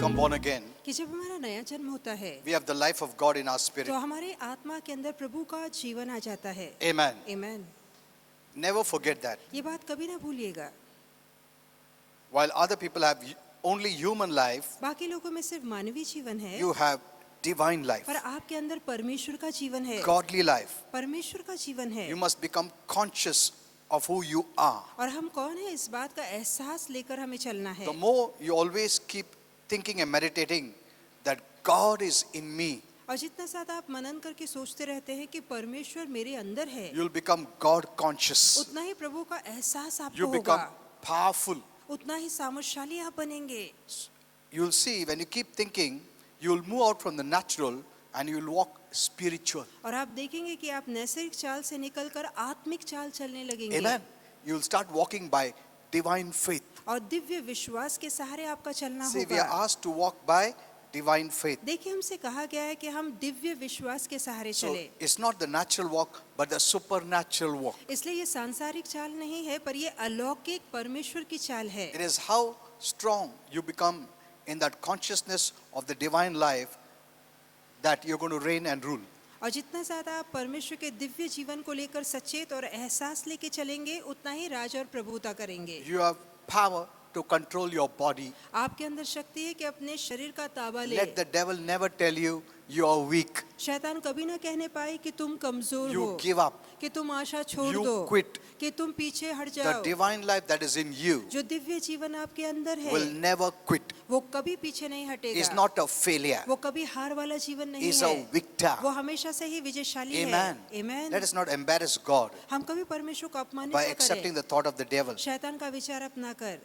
become born again, कि जब हमारा नया जन्म होता है we have the life of God in our spirit. तो हमारे आत्मा के अंदर प्रभु का जीवन आ जाता है. Amen. Amen. Never forget that. ये बात कभी ना भूलिएगा. While other people have only human life, बाकी लोगों में सिर्फ मानवीय जीवन है, you have divine life, पर आपके अंदर परमेश्वर का जीवन है. godly life. परमेश्वर का जीवन है. You must become conscious of who you are. और हम कौन है इस बात का एहसास लेकर हमें चलना है. The more you always keep thinking and meditating that God is in me, और जितना ज़्यादा आप मनन करके सोचते रहते हैं कि परमेश्वर मेरे अंदर है, you'll become God conscious. उतना ही प्रभु का एहसास आपको You become होगा, powerful. उतना ही सामर्थशाली आप बनेंगे. You'll see when you keep thinking, you'll move out from the natural and you'll walk spiritual. और आप देखेंगे कि आप नैसर्गिक चाल से निकलकर आत्मिक चाल चलने लगेंगे. Amen. You'll start walking by divine faith. और दिव्य विश्वास के सहारे आपका चलना See, we are होगा. asked to walk by divine faith. देखिए हमसे कहा गया है कि हम दिव्य विश्वास के सहारे So चले. it's not the natural walk, but the supernatural walk. इसलिए ये सांसारिक चाल नहीं है, पर ये अलौकिक परमेश्वर की चाल है. It is how strong you become in that consciousness of the divine life that you're going to reign and rule. और जितना ज़्यादा आप परमेश्वर के दिव्य जीवन को लेकर सचेत और एहसास लेके चलेंगे, उतना ही राज और प्रभुता करेंगे. You have power to control your body. आपके अंदर शक्ति है कि अपने शरीर का ताबा ले. Let the devil never tell you you are weak. शैतान कभी ना कहने पाए कि तुम कमजोर You हो, give up. कि तुम आशा छोड़ You दो, quit. कि तुम पीछे हट The जाओ. divine life that is in you जो दिव्य जीवन आपके अंदर है, will never quit. वो कभी पीछे नहीं हटेगा. It's not a failure. वो कभी हार वाला जीवन नहीं It's है. a victor. वो हमेशा से ही विजयशाली है. Amen. Amen. Let us not embarrass God हम कभी परमेश्वर को अपमानित by न accepting करें. the thought of the devil. शैतान का विचार अपना कर.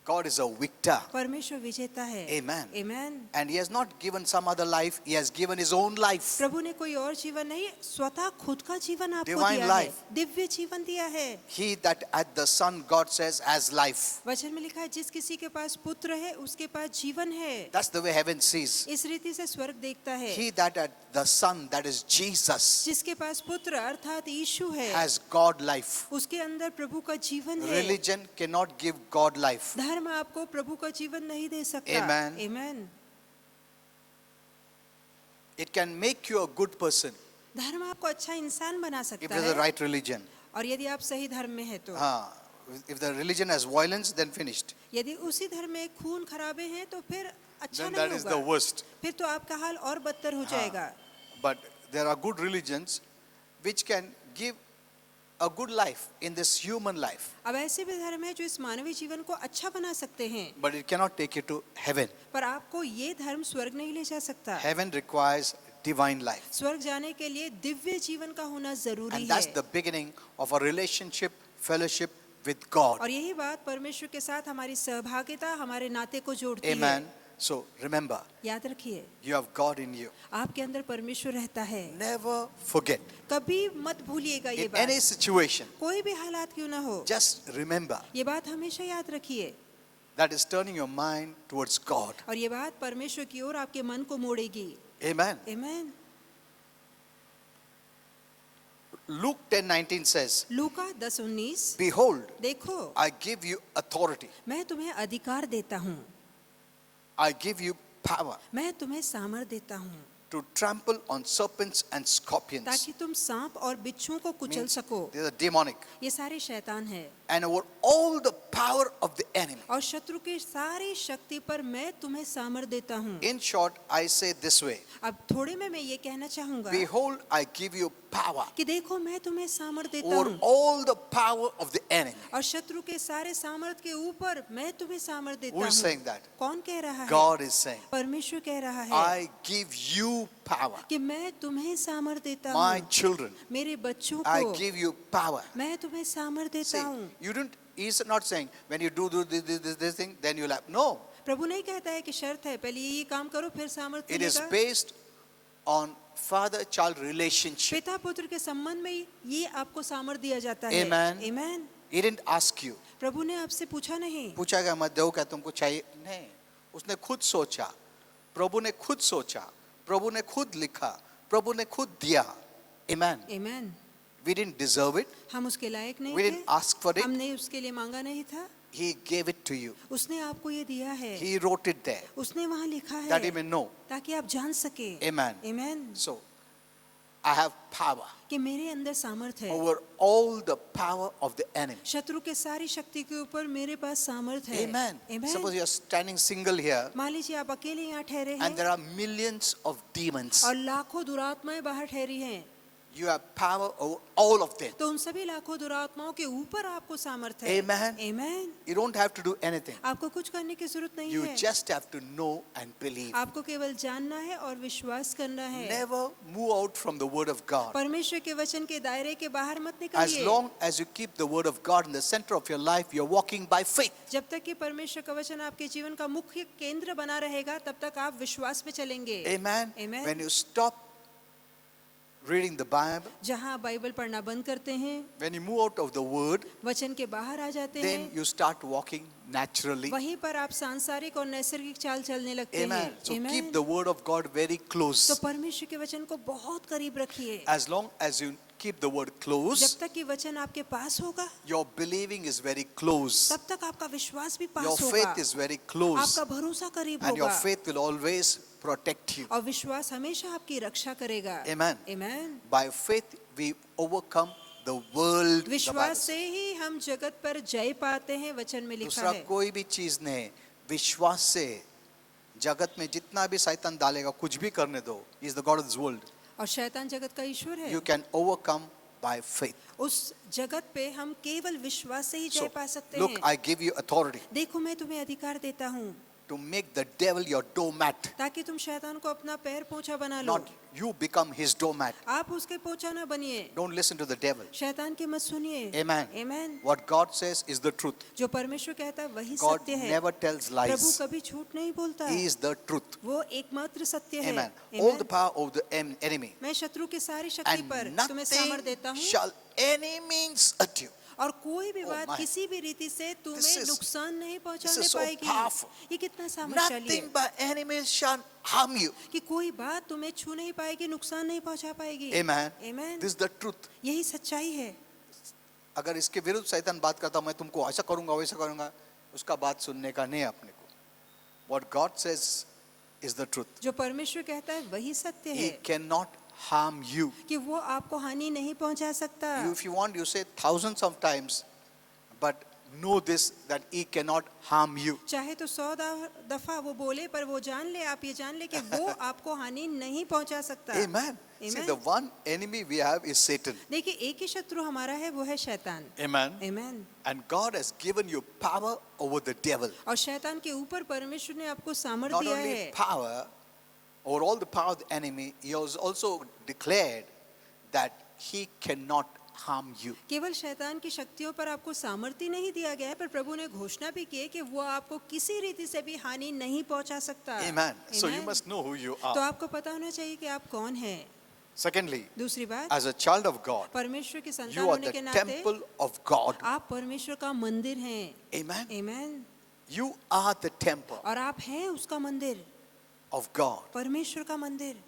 God is a victor. परमेश्वर विजेता है. Amen. Amen. And he has not given some other life, he has given his own life. प्रभु ने कोई और जीवन नहीं, स्वतः खुद का जीवन आपको Divine दिया life. है. दिव्य जीवन दिया है. He that hath the Son, God says, has life. वचन में लिखा है जिस किसी के पास पुत्र है उसके पास जीवन है. That's the way heaven sees. इस रीति से स्वर्ग देखता है. He that hath the Son, that is Jesus, जिसके पास पुत्र अर्थात यीशु है, has God life. उसके अंदर प्रभु का जीवन है. Religion cannot give God life. धर्म आपको प्रभु का जीवन नहीं दे सकता. Amen. Amen. It can make you a good person धर्म आपको अच्छा इंसान बना if सकता it is the है. right religion. और यदि आप सही धर्म में है तो. If the religion has violence, then finished. यदि उसी धर्म में खून खराबे हैं तो फिर अच्छा Then नहीं that is the होगा. worst. फिर तो आपका हाल और बदतर हो जाएगा. But there are good religions which can give a good life in this human life, अब ऐसे भी धर्म है जो इस मानवीय जीवन को अच्छा बना सकते हैं, but it cannot take you to heaven. पर आपको ये धर्म स्वर्ग नहीं ले जा सकता. Heaven requires divine life. स्वर्ग जाने के लिए दिव्य जीवन का होना जरूरी And that's है. the beginning of a relationship, fellowship with God. और यही बात परमेश्वर के साथ हमारी सहभागिता, हमारे नाते को जोड़ती Amen. है. So remember, याद रखिए, you have God in you. आपके अंदर परमेश्वर रहता है. Never forget. कभी मत भूलिएगा ये In बात. any situation, कोई भी हालात क्यों ना हो, just remember ये बात हमेशा याद रखिए. that is turning your mind towards God. और ये बात परमेश्वर की ओर आपके मन को मोड़ेगी. Amen. Amen. Luke 10:19 says, लूका 10:19, Behold, देखो I give you authority. मैं तुम्हें अधिकार देता हूँ, I give you power मैं तुम्हें सामर्थ देता हूँ, to trample on serpents and scorpions. ताकि तुम सांप और बिच्छुओं को कुचल Means सको. they are demonic. ये सारे शैतान है. And over all the power of the enemy. और शत्रु की सारी शक्ति पर मैं तुम्हें सामर्थ देता हूँ. In short, I say this way. अब थोड़े में मैं ये कहना चाहूँगा Behold, I give you power कि देखो मैं तुम्हें सामर्थ देता over हूँ, all the power of the enemy. और शत्रु के सारे सामर्थ के ऊपर मैं तुम्हें सामर्थ देता Who is हूँ. saying that? कौन कह रहा है? God is saying, परमेश्वर कह रहा है I give you power. कि मैं तुम्हें सामर्थ देता My हूँ. children, मेरे बच्चों I को give you power. मैं तुम्हें सामर्थ See, देता हूँ. you don't, he's not saying, when you do this thing, then you'll have. No, प्रभु नहीं कहता है कि शर्त है पहले ये काम करो फिर सामर्थ it is मिलेगा. based on father-child relationship. पिता पुत्र के संबंध में ये आपको सामर्थ दिया जाता है. Amen. Amen. He didn't ask you. प्रभु ने आपसे पूछा नहीं. पूछा क्या मैं दूं क्या तुमको चाहिए? नहीं, उसने खुद सोचा, प्रभु ने खुद सोचा, प्रभु ने खुद लिखा, प्रभु ने खुद दिया. Amen. Amen. We didn't deserve it. हम उसके लायक नहीं We थे. didn't ask for it. हमने उसके लिए मांगा नहीं था. He gave it to you. उसने आपको ये दिया है, He wrote it there उसने वहाँ लिखा that you है may know. ताकि आप जान सके। Amen. Amen। So, I have power कि मेरे अंदर सामर्थ है, over all the power of the enemy. शत्रु के सारी शक्ति के ऊपर मेरे पास सामर्थ है। Amen. Amen। Suppose you are standing single here मान लीजिए आप अकेले यहाँ ठहरे and हैं there are millions of demons. और लाखों दुरात्माएं बाहर ठहरी हैं, You have power over all of them. तो उन सभी लाखों दुरात्माओं के ऊपर आपको सामर्थ है। Amen. Amen। You don't have to do anything. आपको कुछ करने की जरूरत नहीं You है, just have to know and believe. आपको केवल जानना है और विश्वास करना है। Never move out from the word of God. परमेश्वर के वचन के दायरे के बाहर मत As निकलिए। long as you keep the word of God in the center of your life, you're walking by faith. जब तक कि परमेश्वर का वचन आपके जीवन का मुख्य केंद्र बना रहेगा, तब तक आप विश्वास में चलेंगे। Amen. Amen। When you stop reading the Bible, जहाँ आप बाइबल पढ़ना बंद करते हैं, when you move out of the word, वचन के बाहर आ जाते then हैं, you start walking naturally. वहीं पर आप सांसारिक और नैसर्गिक चाल चलने लगते हैं। Amen. So Amen। keep the word of God very तो close. परमेश्वर के वचन को बहुत करीब रखिए। As long as you keep the word close, जब तक कि वचन आपके पास होगा, your believing is very close. तब तक आपका विश्वास भी Your पास होगा, faith is very close. आपका भरोसा करीब And your होगा faith will always protect you. और विश्वास हमेशा आपकी रक्षा करेगा। Amen. Amen। By faith, we overcome the world. the Bible विश्वास says. से ही हम जगत पर जय पाते हैं, वचन में लिखा दूसरा है। कोई भी चीज नहीं, विश्वास से जगत में जितना भी शैतान डालेगा कुछ भी करने दो, he is the God of this world. और शैतान जगत का ईश्वर है। You can overcome by faith. उस जगत पे हम केवल विश्वास से ही So, जय पा सकते look, हैं। I give you authority देखो, मैं तुम्हें अधिकार देता हूँ to make the devil your doormat. ताकि तुम शैतान को अपना पैर पोंछा बना लो। Not you become his doormat. आप उसके पोंछा ना बनिए, Don't listen to the devil. शैतान की मत सुनिए। Amen. Amen। What God says is the truth. जो परमेश्वर कहता है वही God सत्य है। never tells प्रभु lies. कभी झूठ नहीं बोलता, He is the truth. वो एकमात्र सत्य है। Amen. Amen। All the power of the enemy. मैं शत्रु की सारी शक्ति And पर तुम्हें सामर्थ देता nothing हूँ shall any means hurt you. और कोई भी Oh बात my. किसी भी रीति से This तुम्हें is- नुकसान नहीं This पहुंचाने is so पाएगी। powerful. ये कितना सामर्थ्यशाली Nothing है by any means shall harm you. कि कोई बात तुम्हें छू नहीं पाएगी, नुकसान नहीं पहुंचा पाएगी। Amen. Amen। This is the truth. यही सच्चाई है। अगर इसके विरुद्ध शैतान बात करता, मैं तुमको ऐसा करूंगा वैसा करूंगा, उसका बात सुनने का नहीं अपने को। What God says is the truth. जो परमेश्वर कहता है वही सत्य He है cannot harm you. कि वो आपको हानि नहीं पहुंचा सकता। If you want, you say thousands of times, but know this that he cannot harm you. चाहे तो 100 दफा वो बोले, पर वो जान ले, आप ये जान ले कि वो आपको हानि नहीं पहुंचा सकता। Amen. See, Amen। the one enemy we have is Satan. देखिए, एक ही शत्रु हमारा है, वो है शैतान। Amen. Amen। And God has given you power over the devil. और शैतान के ऊपर परमेश्वर ने आपको सामर्थ Not दिया only है। power over all the power of the enemy, he has also declared that he cannot harm you. केवल शैतान की शक्तियों पर आपको सामर्थ्य नहीं दिया गया है, पर प्रभु ने घोषणा भी की है कि वो आपको किसी रीति से भी हानि नहीं पहुंचा सकता। Amen. So you Amen। must know who you तो are. आपको पता होना चाहिए कि आप कौन हैं। Secondly, दूसरी बात, as a child of God, परमेश्वर की संतान you are होने the के नाते temple of God. आप परमेश्वर का मंदिर हैं। Amen. Amen। You are the temple और आप हैं उसका मंदिर, of God. परमेश्वर का मंदिर।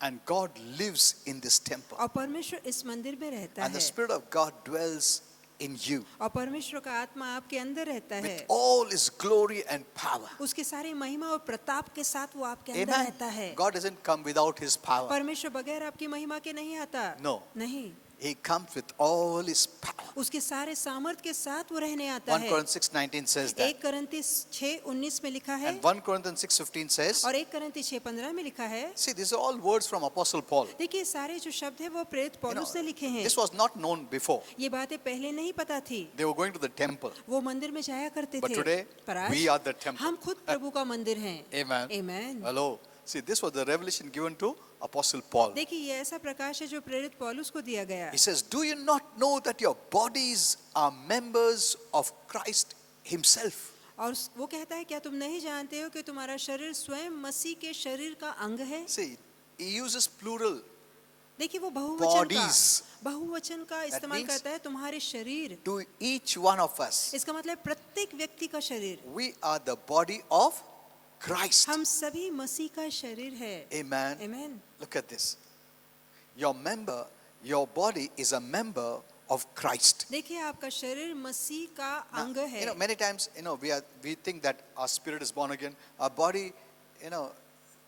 And God lives in this temple. और परमेश्वर इस मंदिर में रहता And the है Spirit of God dwells in you और परमेश्वर का आत्मा आपके अंदर रहता है। with all His glory and power. उसके सारी महिमा और प्रताप के साथ वो आपके अंदर Amen. रहता है। God doesn't come without His power. परमेश्वर बगैर आपकी महिमा के नहीं आता। No. नहीं, He comes with all His power. उसके सारे सामर्थ के साथ वो रहने आता 1 है। Corinthians 6:19 says that. 1 करंती 6:19 में लिखा है And 1 Corinthians 6:15 says, और 1 करंती 6:15 में लिखा है। see, these are all words from Apostle Paul. देखिए, सारे जो शब्द है वो प्रेरित You know, पौलुस ने लिखे हैं। this was not known before. ये बातें पहले नहीं पता थी। They were going to the temple. वो मंदिर में जाया करते But थे। today, पर आज we are the temple. हम खुद प्रभु का मंदिर हैं। Amen. Amen। Hello. See, this was the revelation given to Apostle Paul. देखिए, ये ऐसा प्रकाश है जो प्रेरित पौलुस को दिया गया। He says, do you not know that your bodies are members of Christ Himself? और वो कहता है, क्या तुम नहीं जानते हो कि तुम्हारा शरीर स्वयं मसीह के शरीर का अंग है? See, he uses plural. देखिए, वो Bodies. बहुवचन का इस्तेमाल means- करता है, तुम्हारे शरीर। To each one of us, इसका मतलब प्रत्येक व्यक्ति का शरीर। we are the body of Christ. हम सभी मसीह का शरीर है। Amen. Amen। Look at this. Your body is a member of Christ. देखिए आपका शरीर मसीह का Now, अंग है। many times, we think that our spirit is born again, our body,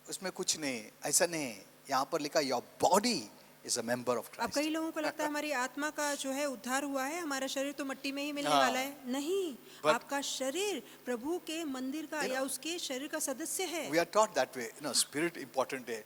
उसमें कुछ नहीं, ऐसा नहीं। यहाँ पर लिखा your body is a member of अब Christ. कई लोगों को लगता है हमारी आत्मा का जो है उद्धार हुआ है, हमारा शरीर तो मिट्टी में ही मिलने हाँ। वाला है। नहीं, But- आपका शरीर प्रभु के मंदिर का या उसके शरीर का सदस्य है। We are taught that way, spirit important है,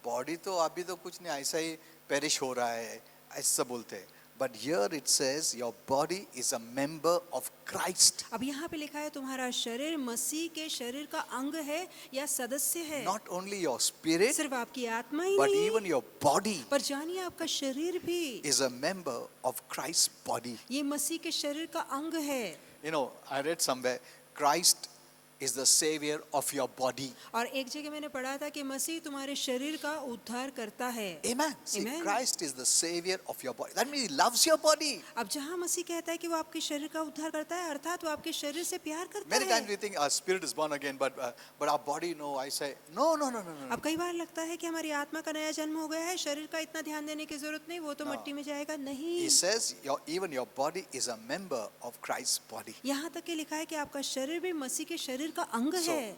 body तो अभी तो कुछ नहीं, ऐसा ही perish हो रहा है, ऐसा बोलते हैं। But here it says your body is a member of Christ. अब यहाँ पे लिखा है तुम्हारा शरीर मसीह के शरीर का अंग है या सदस्य है। Not only your spirit, सिर्फ आपकी आत्मा ही but नहीं, even your body पर जानिए आपका शरीर भी is a member of Christ's body. ये मसीह के शरीर का अंग है। I read somewhere, Christ is the savior of your body. और एक जगह मैंने पढ़ा था कि मसीह तुम्हारे शरीर का उद्धार करता है। Amen. See, Amen. Christ is the savior of your body. That means he loves your body. अब जहाँ मसीह कहता है कि वो आपके शरीर का उद्धार करता है, अर्थात वो आपके शरीर से प्यार करता Many times है। we think our spirit is born again, but our body, no, I say, no. अब कई बार लगता है कि हमारी आत्मा का नया जन्म हो गया है, शरीर का इतना ध्यान देने की जरूरत नहीं, वो तो No. मिट्टी में जाएगा। नहीं, He says, even your body is a member of Christ's body. यहाँ तक कि लिखा है कि आपका शरीर भी मसीह के शरीर का अंग So, है।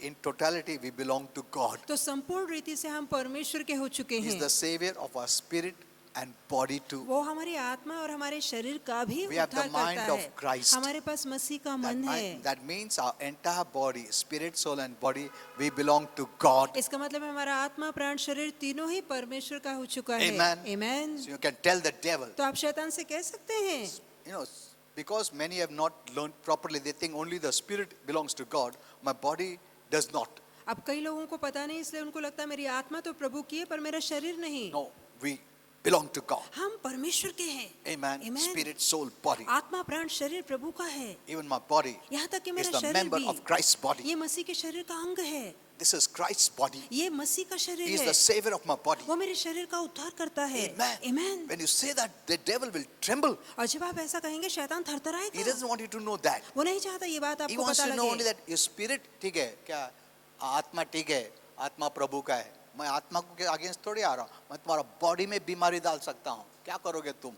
in totality, we belong to God. तो संपूर्ण रीति से हम परमेश्वर के हो चुके He's हैं। the savior of our spirit and body too. वो हमारी आत्मा और हमारे शरीर का भी We have the उद्धार mind करता of है। Christ. हमारे पास मसीह का That, मन है। that means our entire body, spirit, soul and body, we belong to God. इसका मतलब है हमारा आत्मा प्राण शरीर तीनों ही परमेश्वर का हो चुका है। Amen. Amen। So you can tell the devil, तो आप शैतान से कह सकते हैं, because many have not learned properly, they think only the spirit belongs to God, my body does not. अब कई लोगों को पता नहीं, इसलिए उनको लगता है मेरी आत्मा तो प्रभु की है पर मेरा शरीर नहीं। No, we belong to God. हम परमेश्वर के हैं। Amen. Amen. Spirit, soul, body. आत्मा प्राण शरीर प्रभु का है। Even my body यहाँ तक कि is मेरा the शरीर member भी of Christ's body. ये मसीह के शरीर का अंग है। This is Christ's body. ये मसीह का शरीर He is है। the savior of my body. वो मेरे शरीर का उद्धार करता है। Amen. Amen। When you say that, the devil will tremble. और जब आप ऐसा कहेंगे शैतान He थरथराएगा। doesn't want you to know that. वो नहीं चाहता ये बात He आपको wants पता to know only लगे। that your spirit ठीक है, क्या आत्मा ठीक है, आत्मा प्रभु का है। मैं आत्मा के अगेंस्ट थोड़ी आ रहा हूँ, मैं तुम्हारा बॉडी में बीमारी डाल सकता हूँ, क्या करोगे तुम?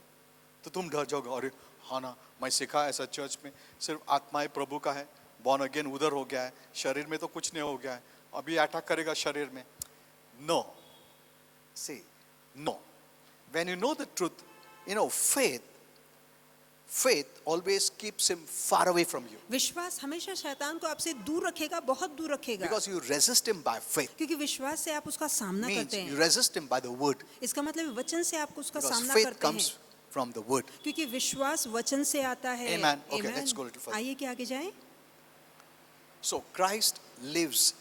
तो तुम डर जाओगे, अरे हाँ ना, मैं सीखा ऐसा चर्च में सिर्फ आत्मा ही प्रभु का है, बॉर्न अगेन उधर हो गया है, शरीर में तो कुछ नहीं हो गया है, अभी अटैक करेगा शरीर में। No, see, no. When you know the truth, faith always keeps him far away from you विश्वास हमेशा शैतान को आपसे दूर रखेगा, बहुत दूर रखेगा। because you resist him by faith. क्योंकि विश्वास से आप उसका सामना Means करते you हैं। resist him by the word इसका मतलब वचन से आप उसका because सामना faith करते comes हैं। from the word. क्योंकि विश्वास वचन से आता है। Amen. Okay, Amen। let's go a little further. आइए कि आगे जाएं। So Christ lives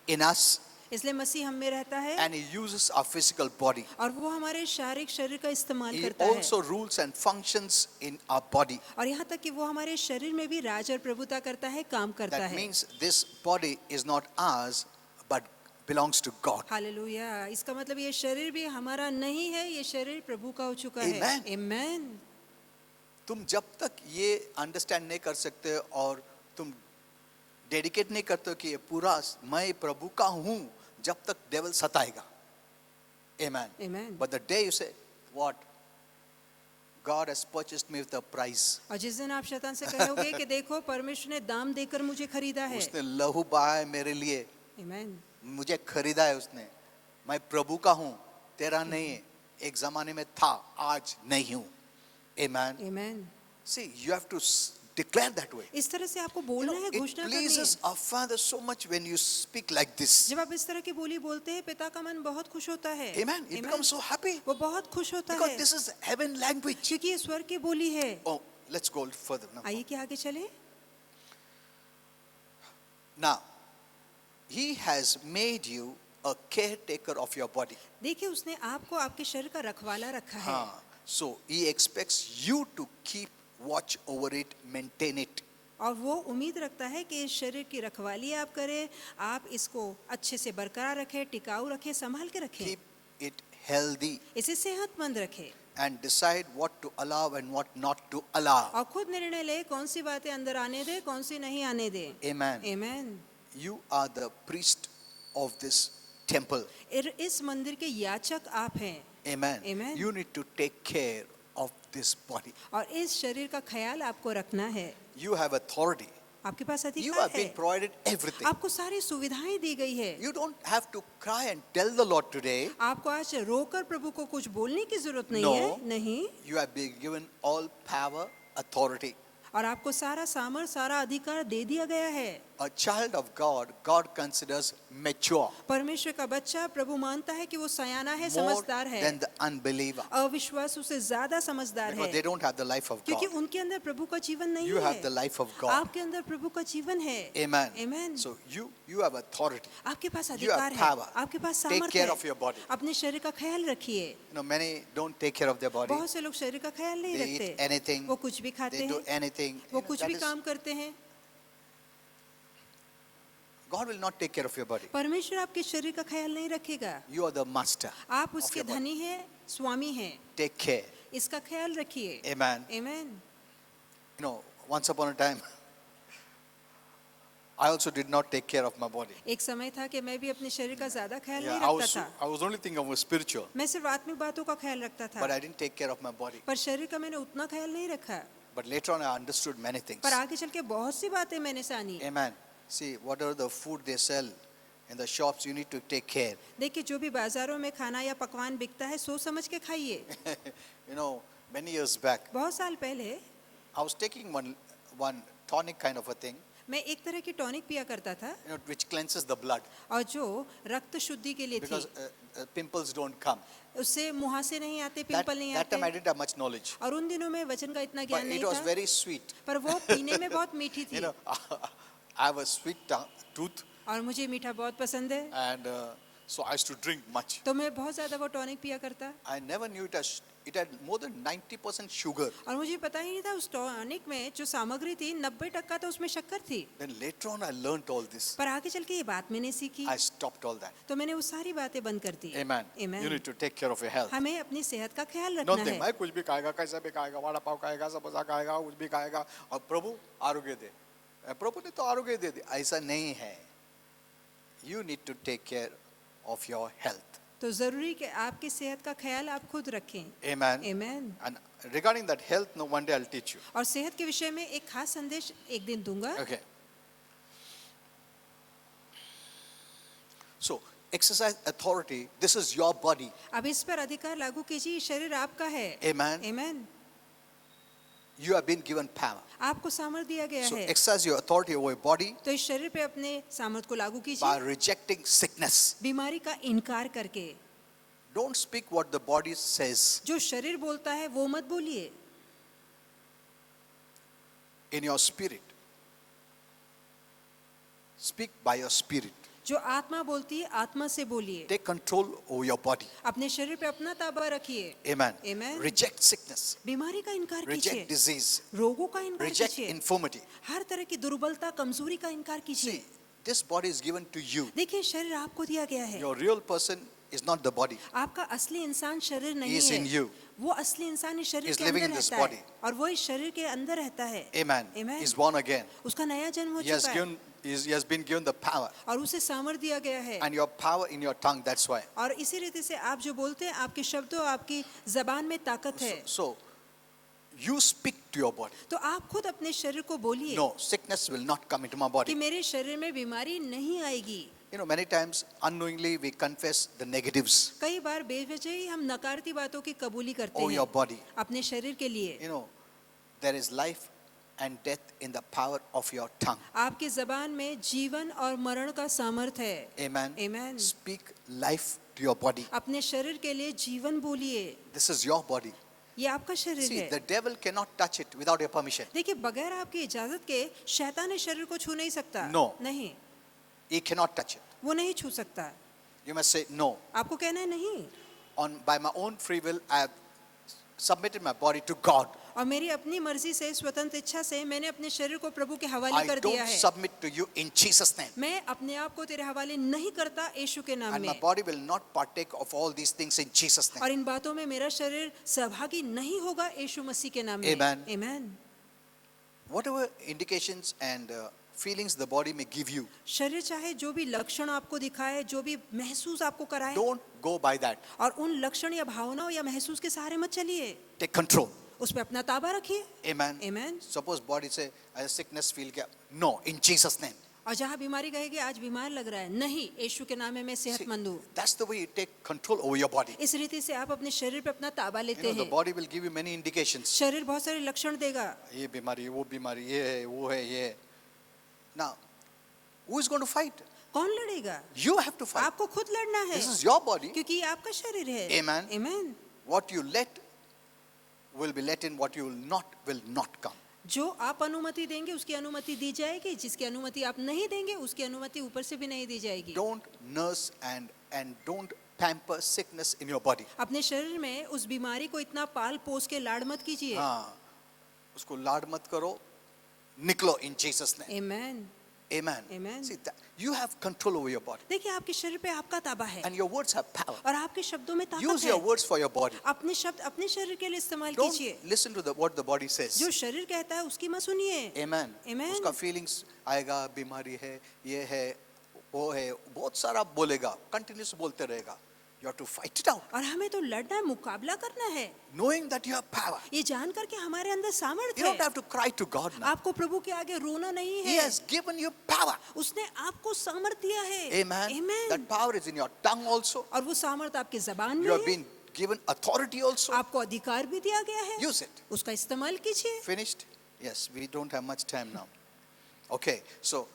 in us इसलिए मसीह हम में रहता है and he uses our physical body. और वो हमारे शारीरिक शरीर का इस्तेमाल He करता है। also rules and functions in our body. और यहाँ तक कि वो हमारे शरीर में भी राज और प्रभुता करता है, काम करता That है। means this body is not ours but belongs to God. Hallelujah. इसका मतलब ये शरीर भी हमारा नहीं है, ये शरीर प्रभु का हो चुका है। Amen. Amen। तुम जब तक ये अंडरस्टैंड नहीं कर सकते और तुम डेडिकेट नहीं करते हो कि ये पूरा मैं प्रभु का हूँ, जब तक devil सताएगा। Amen. Amen। But the day you say, what? God has purchased me with a price. और जिस दिन आप शैतान से कहोगे कि देखो परमेश्वर ने दाम देकर मुझे खरीदा है। उसने लहू बहाया है मेरे लिए, Amen। मुझे खरीदा है उसने, मैं प्रभु का हूँ, तेरा नहीं है, एक जमाने में था, आज नहीं हूँ। Amen. Amen। See, you have to declare that way. इस तरह से आपको बोलना है, It घोषणा करनी pleases है। our Father so much when you speak like this. जब आप इस तरह की बोली बोलते हैं, पिता का मन बहुत खुश होता है। Amen. He becomes so happy वो बहुत खुश होता because है this is heaven language. क्योंकि ये स्वर की बोली है। Oh, let's go further now. आइए कि आगे चलें। Now, He has made you a caretaker of your body. देखिए उसने आपको आपके शरीर का रखवाला रखा है। हाँ, so He expects you to keep watch over it, maintain it. और वो उम्मीद रखता है कि इस शरीर की रखवाली आप करें, आप इसको अच्छे से बरकरार रखें, टिकाऊ रखें, संभाल के रखें, Keep it healthy इसे सेहतमंद रखें and decide what to allow and what not to allow. और खुद निर्णय ले कौन सी बातें अंदर आने दे, कौन सी नहीं आने दे। Amen. Amen। You are the priest of this temple. इस मंदिर के याचक आप हैं। Amen. Amen. You need to take care of this body. और इस शरीर का ख्याल आपको रखना है। You have authority. आपके पास You अधिकार have है। been provided everything. आपको सारी सुविधाएं दी गई है। You don't have to cry and tell the Lord today. आपको आज रोकर प्रभु को कुछ बोलने की जरूरत नहीं No. है। नहीं। You have been given all power, authority. और आपको सारा सामर्थ, सारा अधिकार दे दिया गया है। A child of God, God considers mature परमेश्वर का बच्चा प्रभु मानता है कि वो सयाना है, more समझदार है। than the unbeliever अविश्वासु से ज्यादा समझदार because है, they don't have the life of क्योंकि God. उनके अंदर प्रभु का जीवन नहीं You have the है। life of God. आपके अंदर प्रभु का जीवन है। Amen. Amen. So you have authority. आपके पास You have अधिकार है, power. आपके पास Take सामर्थ care है। of your body. अपने शरीर का ख्याल रखिए। You know, many don't take care of their body. बहुत से लोग शरीर का ख्याल नहीं They eat रखते। anything. वो कुछ भी खाते They do हैं, anything. वो You know, कुछ that भी is- काम करते हैं। God will not take care of your body. परमेश्वर आपके शरीर का ख्याल नहीं रखेगा। You are the master. आप of उसके your body. धनी हैं, स्वामी हैं। Take care. इसका ख्याल रखिए। Amen. Amen. You know, once upon a time, I also did not take care of my body. एक समय था कि मैं भी अपने शरीर का ज्यादा ख्याल Yeah, नहीं रखता था। I was only thinking of spiritual, मैं सिर्फ आत्मिक बातों का ख्याल रखता था, but I didn't take care of my body. पर शरीर का मैंने उतना ख्याल नहीं रखा। But later on, I understood many things. पर आगे चल के बहुत सी बातें मैंने जानी। Amen. See, whatever the food they sell in the shops, you need to take care. देखिए, जो भी बाजारों में खाना या पकवान बिकता है, सोच समझ के खाइए। You know, many years back, बहुत साल पहले I was taking one tonic kind of a thing, मैं एक तरह की टॉनिक पिया करता था, you know, which cleanses the blood और जो रक्त शुद्धि के लिए because थी। pimples don't come. उससे मुहासे नहीं आते, That, पिंपल नहीं that time I आते। didn't have much knowledge, और उन दिनों में वचन का इतना but ज्ञान नहीं it was था, very sweet. पर वो पीने में बहुत मीठी You थी। know, I have a sweet tooth, और मुझे मीठा बहुत पसंद है, and so I used to drink much. तो मैं बहुत ज्यादा वो टॉनिक पिया करता। I never knew it had more than 90% sugar. और मुझे पता ही नहीं था उस टॉनिक में जो सामग्री थी 90% तो उसमें शक्कर थी। Then later on, I learned all this. पर आगे चल के ये बात मैंने सीखी, I stopped all that. तो मैंने वो सारी बातें बंद कर दी। Amen. Amen. You need to take care of your health. हमें अपनी सेहत का ख्याल Don't रखना think, है। मैं कुछ भी खाएगा, कैसा भी खाएगा, वड़ा पाव खाएगा, समोसा खाएगा, कुछ भी खाएगा, और प्रभु आरोग्य दे। प्रभु ने तो आरोग्य दे दिया, ऐसा नहीं है। You need to take care of your health. तो जरूरी कि आपकी सेहत का ख्याल आप खुद रखें। Amen. Amen. And regarding that health, no, one day I'll teach you. और सेहत के विषय में एक खास संदेश एक दिन दूंगा। Okay. So, exercise authority. This is your body. अब इस पर अधिकार लागू कीजिए, शरीर आपका है। Amen. Amen. You have been given power. आपको सामर्थ दिया गया So, है, exercise your authority over your body तो इस शरीर पे अपने सामर्थ को लागू by कीजिए, rejecting sickness. बीमारी का इनकार करके। Don't speak what the body says. जो शरीर बोलता है वो मत बोलिए, In your spirit. Speak by your spirit. जो आत्मा बोलती है आत्मा से बोलिए। Take control over your body. अपने शरीर पे अपना ताबा रखिए। Amen. Amen. Reject sickness. बीमारी का इनकार कीजिए, Reject disease. रोगों का इनकार Reject कीजिए, infirmity. हर तरह की दुर्बलता, कमजोरी का इनकार कीजिए। See, this body is given to you. देखिए, शरीर आपको दिया गया है। Your real person is not the body. आपका असली इंसान शरीर He नहीं is in है, you. वो असली इंसान इस शरीर He is के living अंदर in this रहता body. है, और वो इस शरीर के अंदर रहता है। Amen. Amen. He's born again. उसका नया जन्म हो He has चुका है, given. He has been given the power. और उसे सामर्थ दिया गया है। And your power in your tongue. That's why. और इसी रीति से आप जो बोलते हैं, आपके शब्दों, आपकी जबान में ताकत है। So, you speak to your body. तो आप खुद अपने शरीर को बोलिए No, sickness will not come into my कि body. मेरे शरीर में बीमारी नहीं आएगी। You know, many times unknowingly we confess the negatives कई बार बेवजह ही हम नकारती बातों की कबूली करते over your हैं body. अपने शरीर के लिए। You know, there is life and death in the power of your tongue. आपकी जबान में जीवन और मरण का सामर्थ है। Amen. Amen. Speak life to your body. अपने शरीर के लिए जीवन बोलिए, This is your body. ये आपका शरीर See, है। the devil cannot touch it without your permission. देखिए, बगैर आपकी इजाजत के शैतान इस शरीर को छू नहीं सकता। No. नहीं, He cannot touch it. वो नहीं छू सकता। You must say no. आपको कहना है नहीं। By my own free will, I have submitted my body to God. और मेरी अपनी मर्जी से, स्वतंत्र इच्छा से मैंने अपने शरीर को प्रभु के हवाले I कर दिया don't है। submit to you in Jesus' name. मैं अपने आप को तेरे हवाले नहीं करता यीशु के नाम And my में। body will not partake of all these things in Jesus' name. और इन बातों में मेरा शरीर सहभागी नहीं होगा यीशु मसीह के नाम में। Amen. Amen. Whatever indications and feelings the body may give you, शरीर चाहे जो भी लक्षण आपको दिखाए, जो भी महसूस आपको कराए, don't go by that. और उन लक्षण या भावनाओं या महसूस के सहारे मत चलिए, Take control. उस पे अपना ताबा रखिए। Amen. Amen. Suppose body say a sickness feel क्या? No, in Jesus name. और जहाँ बीमारी कहेगी आज बीमार लग रहा है, नहीं, यीशु के नाम में मैं See, सेहतमंद हूँ। that's the way you take control over your body. इस रीति से आप अपने शरीर पे अपना ताबा You लेते know, the हैं। body will give you many indications. शरीर बहुत सारे लक्षण देगा, ये बीमारी, वो बीमारी, ये है, वो है, ये है. Now, who is going to fight? कौन लड़ेगा? You have to fight. आपको खुद लड़ना है, This is your body. क्योंकि ये आपका शरीर है। Amen. Amen. What you let will be let in. What you will not come. जो आप अनुमति देंगे उसकी अनुमति दी जाएगी, जिसकी अनुमति आप नहीं देंगे उसकी अनुमति ऊपर से भी नहीं दी जाएगी। Don't nurse and don't pamper sickness in your body. अपने शरीर में उस बीमारी को इतना पाल पोस के लाड़ मत कीजिए। हाँ, उसको लाड मत करो, निकलो in Jesus name. Amen. Amen. Amen. See that you have control over your body, देखिए आपके शरीर पे आपका ताबा है and your words have power. और आपके शब्दों में ताकत Use है। your words for your body. अपने शब्द अपने शरीर के लिए इस्तेमाल Don't कीजिए। listen to what the body says. जो शरीर कहता है उसकी मत सुनिए। Amen. Amen. उसका feelings आएगा, बीमारी है, ये है, वो है, बहुत सारा बोलेगा, continuous बोलते रहेगा. You have to fight it out, और हमें तो लड़ना है, मुकाबला करना है, knowing that you have power. ये जान करके हमारे अंदर You सामर्थ्य don't है। have to cry to God now. आपको प्रभु के आगे रोना नहीं He है, has given you power. उसने आपको सामर्थ दिया है। Amen. Amen. That power is in your tongue also. और वो सामर्थ आपके जबान You में have है, been given authority also. आपको अधिकार भी दिया गया है, Use it. उसका इस्तेमाल कीजिए। Finished? Yes, we don't have much time now. Okay, so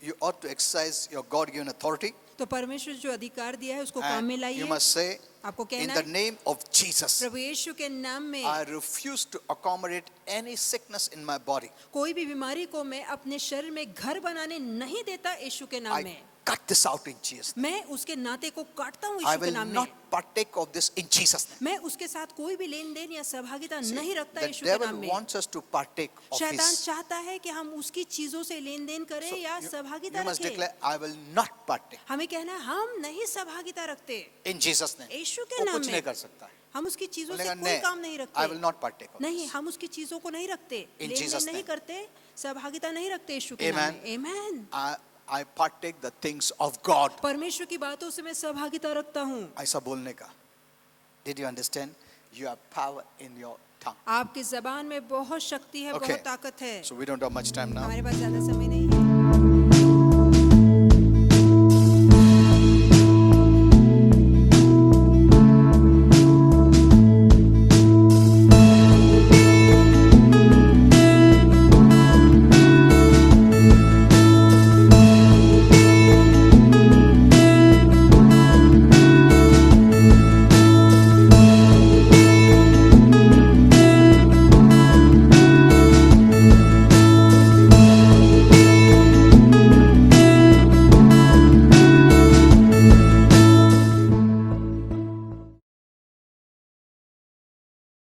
you ought to exercise your God-given authority. तो परमेश्वर जो अधिकार दिया है उसको काम में And लाइए। you must say, आपको in कहना the है, name of Jesus, प्रभु यीशु के नाम में I refuse to accommodate any sickness in my body. कोई भी बीमारी को मैं अपने शरीर में घर बनाने नहीं देता यीशु के नाम I में। cut this out in Jesus' name. मैं उसके नाते को काटता हूँ I यीशु के will नाम में। not partake of this in Jesus' name. मैं उसके साथ कोई भी लेन देन या सहभागिता नहीं रखता The यीशु के devil नाम में। wants us to partake of शैतान his. चाहता है कि हम उसकी चीजों से लेन देन करें So या you सहभागिता must रखें। declare, I will not partake हमें कहना है हम नहीं सहभागिता रखते in Jesus' name. यीशु के वो नाम कुछ में। नहीं कर सकता है. हम उसकी चीजों से बोलेगा, कोई काम नहीं नहीं, रखते। I will not partake of नहीं, this. हम उसकी चीजों को नहीं रखते, In लेन Jesus' देन नहीं name. करते, सहभागिता नहीं रखते यीशु के नाम Amen. में। Amen. I partake the things of God. परमेश्वर की बातों से मैं सहभागिता रखता हूँ। ऐसा बोलने का. Did you understand? You have power in your tongue. आपकी जबान में बहुत शक्ति है, Okay. बहुत ताकत है। So we don't have much time now. हमारे पास ज्यादा समय नहीं